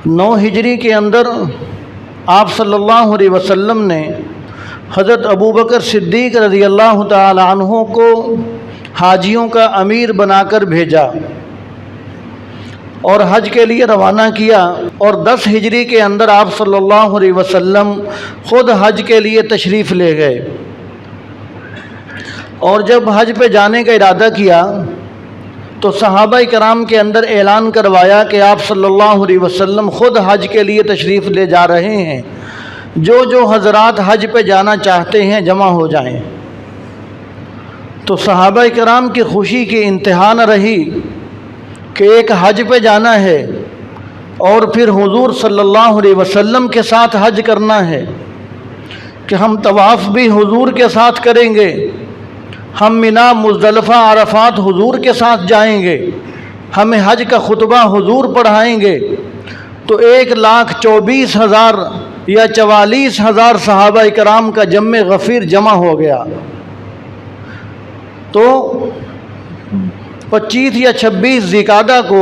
9 ہجری کے اندر آپ صلی اللہ علیہ وسلم نے حضرت ابو بکر صدیق رضی اللہ تعالی عنہ کو حاجیوں کا امیر بنا کر بھیجا اور حج کے لیے روانہ کیا، اور 10 ہجری کے اندر آپ صلی اللہ علیہ وسلم خود حج کے لیے تشریف لے گئے، اور جب حج پہ جانے کا ارادہ کیا تو صحابہ کرام کے اندر اعلان کروایا کہ آپ صلی اللہ علیہ وسلم خود حج کے لیے تشریف لے جا رہے ہیں، جو حضرات حج پہ جانا چاہتے ہیں جمع ہو جائیں۔ تو صحابہ کرام کی خوشی کی انتہا نہ رہی کہ ایک حج پہ جانا ہے اور پھر حضور صلی اللہ علیہ وسلم کے ساتھ حج کرنا ہے، کہ ہم طواف بھی حضور کے ساتھ کریں گے، ہم منا مزدلفہ عرفات حضور کے ساتھ جائیں گے، ہمیں حج کا خطبہ حضور پڑھائیں گے۔ تو 1,24,000 یا 44,000 صحابہ کرام کا جمع غفیر جمع ہو گیا۔ تو 25 یا 26 ذی-القعدہ کو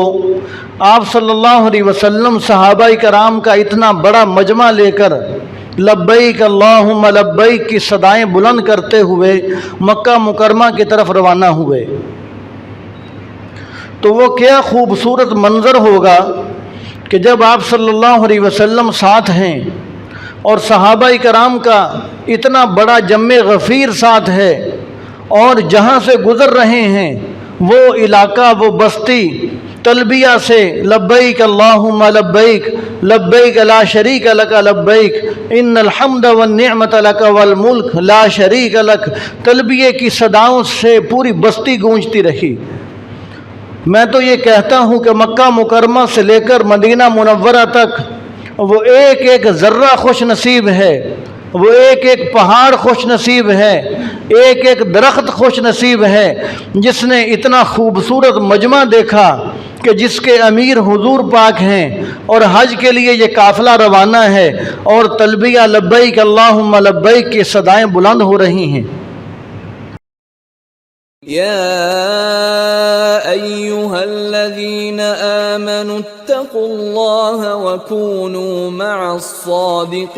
آپ صلی اللہ علیہ وسلم صحابہ کرام کا اتنا بڑا مجمع لے کر لبیک اللہم لبیک کی صدائیں بلند کرتے ہوئے مکہ مکرمہ کی طرف روانہ ہوئے۔ تو وہ کیا خوبصورت منظر ہوگا کہ جب آپ صلی اللہ علیہ وسلم ساتھ ہیں اور صحابہ کرام کا اتنا بڑا جمع غفیر ساتھ ہے، اور جہاں سے گزر رہے ہیں وہ علاقہ، وہ بستی تلبیہ سے لبیک اللہم لبیک لبیک لا شریک لک لبیک ان الحمد والنعمت لک والملک لا شریک لک تلبیہ کی صداؤں سے پوری بستی گونجتی رہی۔ میں تو یہ کہتا ہوں کہ مکہ مکرمہ سے لے کر مدینہ منورہ تک وہ ایک ایک ذرہ خوش نصیب ہے، وہ ایک ایک پہاڑ خوش نصیب ہے، ایک ایک درخت خوش نصیب ہے جس نے اتنا خوبصورت مجمع دیکھا کہ جس کے امیر حضور پاک ہیں، اور حج کے لیے یہ قافلہ روانہ ہے اور تلبیہ لبیک اللہم لبیک کی صدائیں بلند ہو رہی ہیں۔ يا أيها الذين آمنوا اتقوا الله وكونوا مع الصادقين